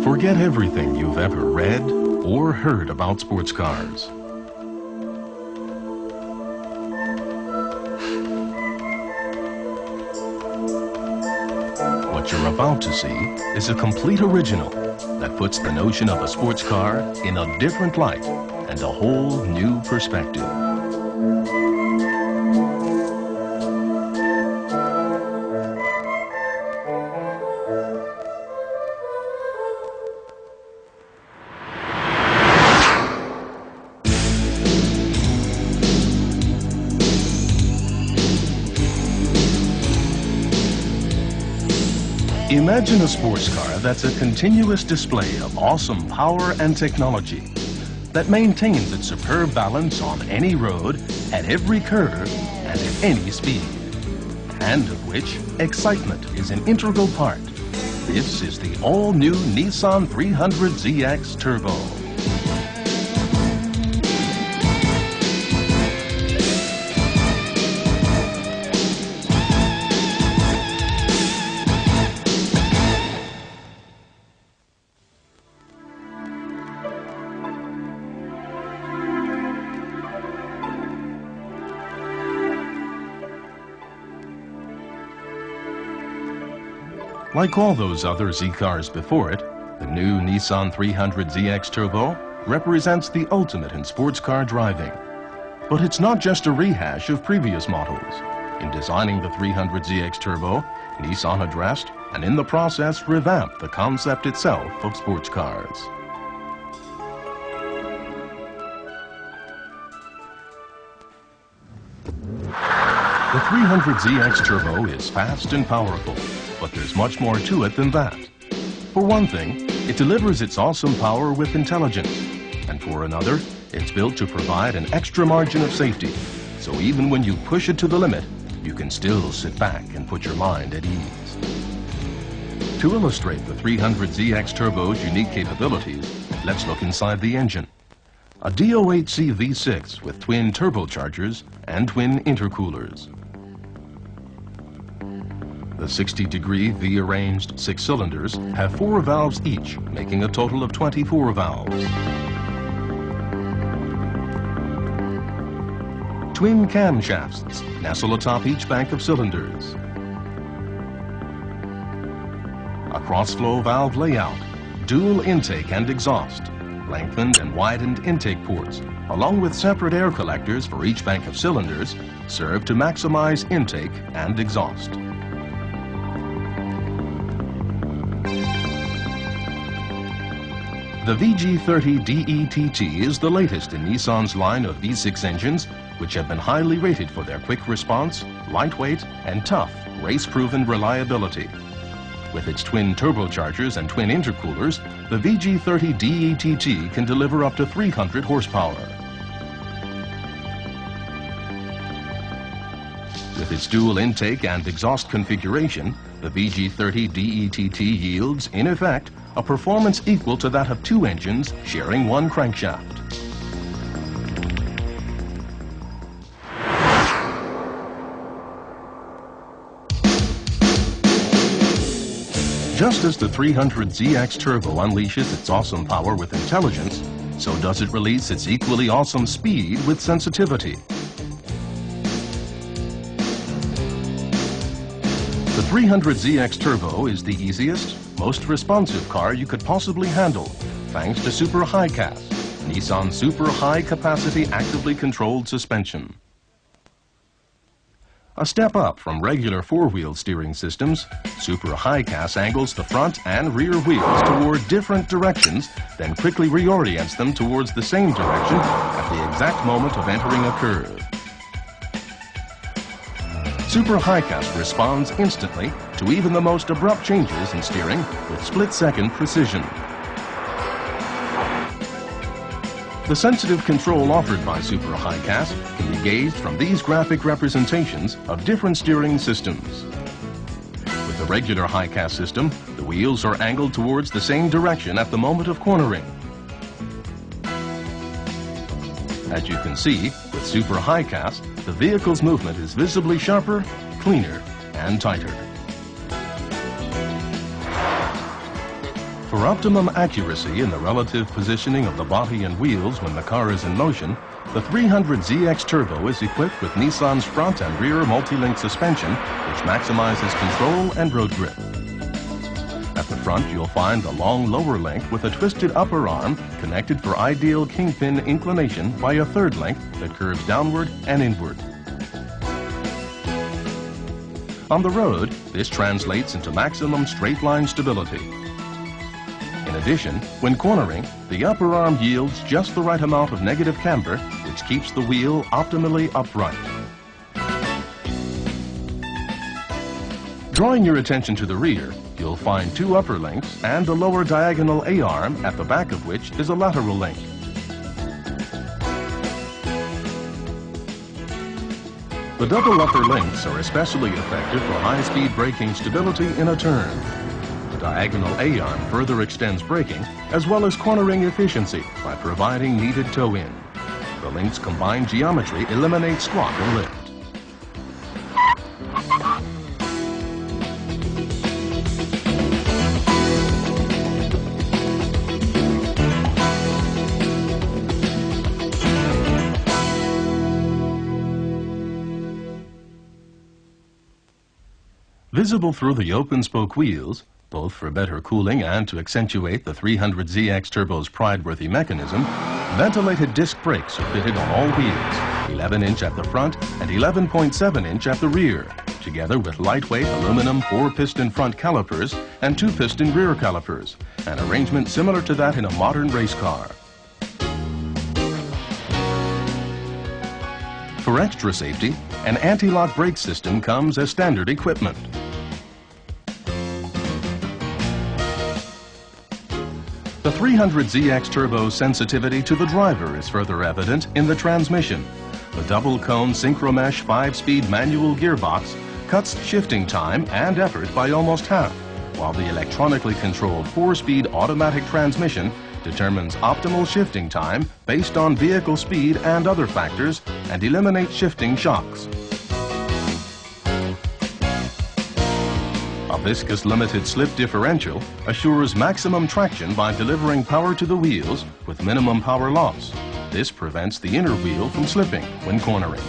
Forget everything you've ever read or heard about sports cars. What you're about to see is a complete original that puts the notion of a sports car in a different light and a whole new perspective. Imagine a sports car that's a continuous display of awesome power and technology that maintains its superb balance on any road, at every curve, and at any speed, and of which excitement is an integral part. This is the all-new Nissan 300ZX Turbo. Like all those other Z cars before it, the new Nissan 300ZX Turbo represents the ultimate in sports car driving. But it's not just a rehash of previous models. In designing the 300ZX Turbo, Nissan addressed and in the process revamped the concept itself of sports cars. The 300ZX Turbo is fast and powerful, but there's much more to it than that. For one thing, it delivers its awesome power with intelligence, and for another, it's built to provide an extra margin of safety, so even when you push it to the limit, you can still sit back and put your mind at ease. To illustrate the 300ZX Turbo's unique capabilities, let's look inside the engine. A DO8C V6 with twin turbochargers and twin intercoolers. The 60-degree V-arranged 6 cylinders have 4 valves each, making a total of 24 valves. Twin camshafts nestle atop each bank of cylinders. A cross-flow valve layout, dual intake and exhaust, lengthened and widened intake ports, along with separate air collectors for each bank of cylinders, serve to maximize intake and exhaust. The VG30 DETT is the latest in Nissan's line of V6 engines, which have been highly rated for their quick response, lightweight, and tough, race-proven reliability. With its twin turbochargers and twin intercoolers, the VG30 DETT can deliver up to 300 horsepower. With its dual intake and exhaust configuration, the VG30 DETT yields, in effect, a performance equal to that of 2 engines sharing 1 crankshaft. Just as the 300ZX Turbo unleashes its awesome power with intelligence, so does it release its equally awesome speed with sensitivity. The 300ZX Turbo is the easiest, most responsive car you could possibly handle, thanks to Super High-Cas, Nissan's super high-capacity actively controlled suspension. A step up from regular 4-wheel steering systems, Super High-Cas angles the front and rear wheels toward different directions, then quickly reorients them towards the same direction at the exact moment of entering a curve. Super High-Cas responds instantly to even the most abrupt changes in steering with split-second precision. The sensitive control offered by Super High-Cas can be gauged from these graphic representations of different steering systems. With the regular High-Cas system, the wheels are angled towards the same direction at the moment of cornering. As you can see, with Super High-Cas, the vehicle's movement is visibly sharper, cleaner, and tighter. For optimum accuracy in the relative positioning of the body and wheels when the car is in motion, the 300ZX Turbo is equipped with Nissan's front and rear multi-link suspension, which maximizes control and road grip. At the front, you'll find the long lower link with a twisted upper arm connected for ideal kingpin inclination by a third link that curves downward and inward. On the road, this translates into maximum straight-line stability. In addition, when cornering, the upper arm yields just the right amount of negative camber, which keeps the wheel optimally upright. Drawing your attention to the rear, you'll find two upper links and a lower diagonal A-arm, at the back of which is a lateral link. The double upper links are especially effective for high-speed braking stability in a turn. The diagonal A-arm further extends braking, as well as cornering efficiency by providing needed toe-in. The link's combined geometry eliminates squat and lift. Visible through the open-spoke wheels, both for better cooling and to accentuate the 300ZX Turbo's pride-worthy mechanism, ventilated disc brakes are fitted on all wheels, 11-inch at the front and 11.7-inch at the rear, together with lightweight aluminum 4-piston front calipers and 2-piston rear calipers, an arrangement similar to that in a modern race car. For extra safety, an anti-lock brake system comes as standard equipment. The 300ZX Turbo's sensitivity to the driver is further evident in the transmission. The double-cone Synchromesh 5-speed manual gearbox cuts shifting time and effort by almost half, while the electronically controlled 4-speed automatic transmission determines optimal shifting time based on vehicle speed and other factors and eliminates shifting shocks. A viscous limited slip differential assures maximum traction by delivering power to the wheels with minimum power loss. This prevents the inner wheel from slipping when cornering.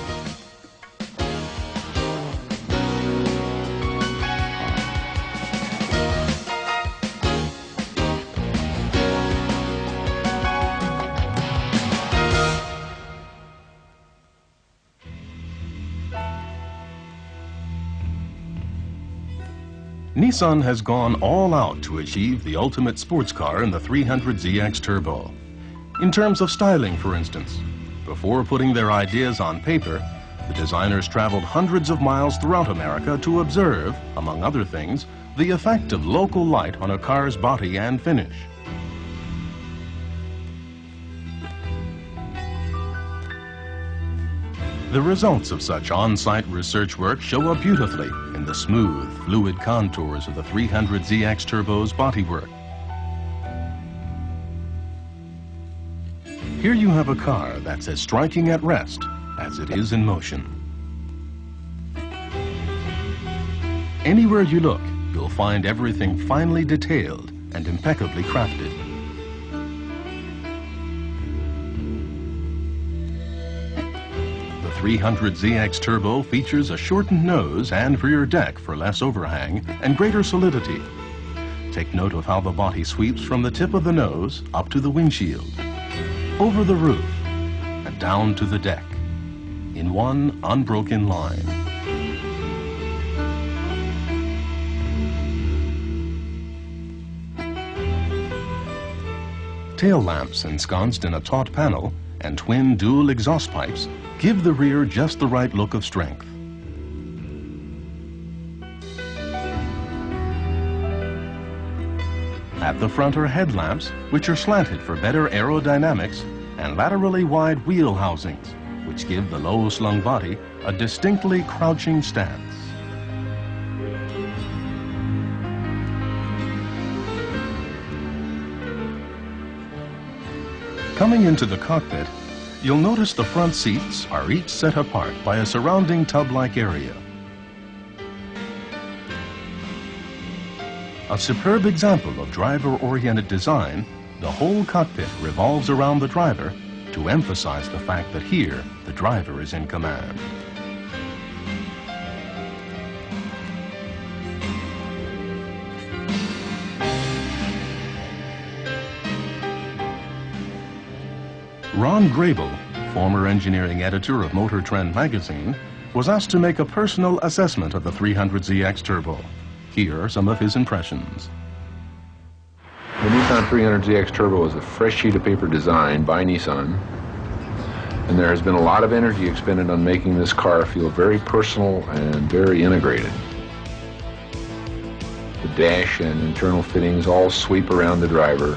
Nissan has gone all out to achieve the ultimate sports car in the 300ZX Turbo. In terms of styling, for instance, before putting their ideas on paper, the designers traveled hundreds of miles throughout America to observe, among other things, the effect of local light on a car's body and finish. The results of such on-site research work show up beautifully in the smooth, fluid contours of the 300ZX Turbo's bodywork. Here you have a car that's as striking at rest as it is in motion. Anywhere you look, you'll find everything finely detailed and impeccably crafted. The 300ZX Turbo features a shortened nose and rear deck for less overhang and greater solidity. Take note of how the body sweeps from the tip of the nose up to the windshield, over the roof, and down to the deck, in one unbroken line. Tail lamps ensconced in a taut panel and twin dual exhaust pipes give the rear just the right look of strength. At the front are headlamps, which are slanted for better aerodynamics, and laterally wide wheel housings, which give the low-slung body a distinctly crouching stance. Coming into the cockpit, you'll notice the front seats are each set apart by a surrounding tub-like area. A superb example of driver-oriented design, the whole cockpit revolves around the driver to emphasize the fact that here, the driver is in command. Ron Grable, former engineering editor of Motor Trend magazine, was asked to make a personal assessment of the 300ZX Turbo. Here are some of his impressions. The Nissan 300ZX Turbo is a fresh sheet of paper design by Nissan, and there has been a lot of energy expended on making this car feel very personal and very integrated. The dash and internal fittings all sweep around the driver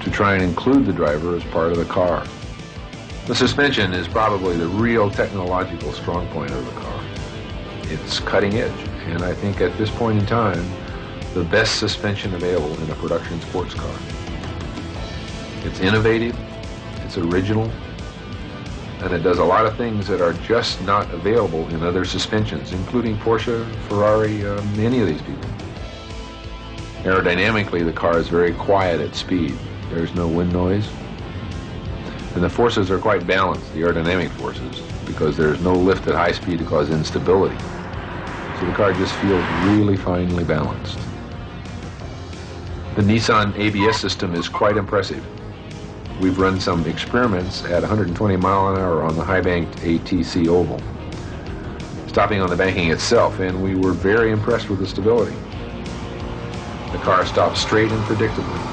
to try and include the driver as part of the car. The suspension is probably the real technological strong point of the car. It's cutting edge, and I think at this point in time, the best suspension available in a production sports car. It's innovative, it's original, and it does a lot of things that are just not available in other suspensions, including Porsche, Ferrari, any of these people. Aerodynamically, the car is very quiet at speed. There's no wind noise. And the forces are quite balanced, the aerodynamic forces, because there's no lift at high speed to cause instability. So the car just feels really finely balanced. The Nissan ABS system is quite impressive. We've run some experiments at 120 mile an hour on the high-banked ATC oval, stopping on the banking itself, and we were very impressed with the stability. The car stopped straight and predictably.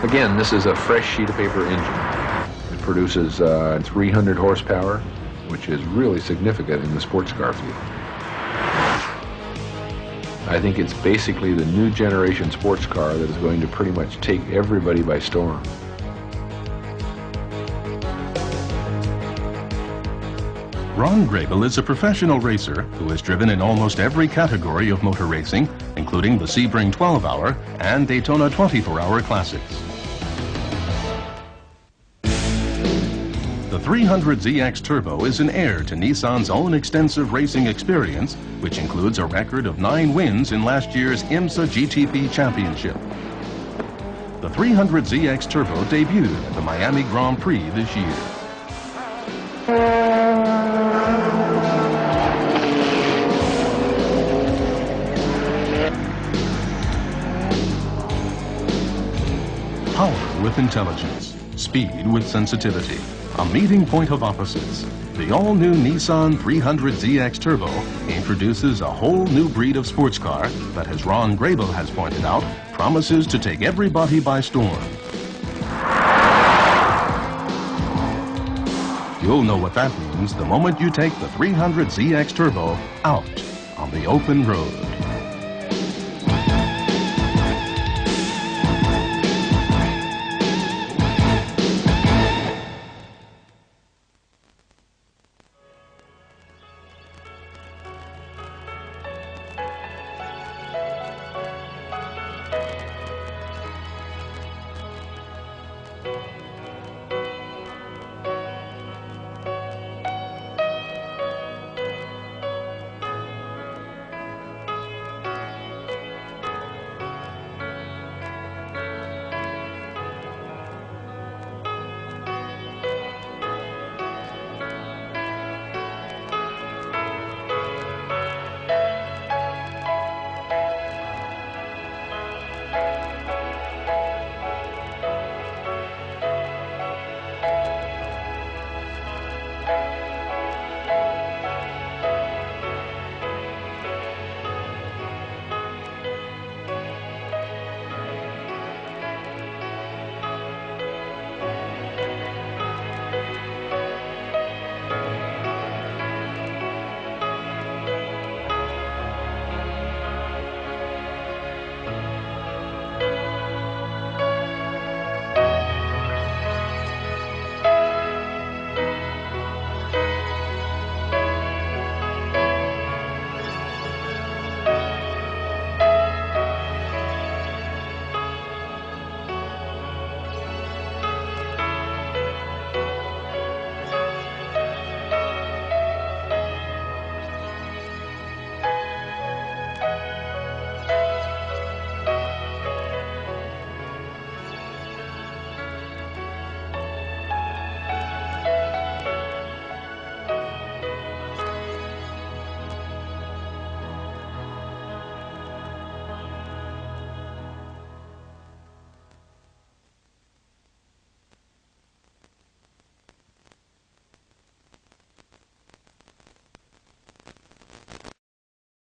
Again, this is a fresh sheet of paper engine. It produces 300 horsepower, which is really significant in the sports car field. I think it's basically the new generation sports car that is going to pretty much take everybody by storm. Ron Grable is a professional racer who has driven in almost every category of motor racing, including the Sebring 12-hour and Daytona 24-hour classics. The 300ZX Turbo is an heir to Nissan's own extensive racing experience, which includes a record of 9 wins in last year's IMSA GTP Championship. The 300ZX Turbo debuted at the Miami Grand Prix this year. Power with intelligence, speed with sensitivity, a meeting point of opposites. The all-new Nissan 300ZX Turbo introduces a whole new breed of sports car that, as Ron Grable has pointed out, promises to take everybody by storm. You'll know what that means the moment you take the 300ZX Turbo out on the open road.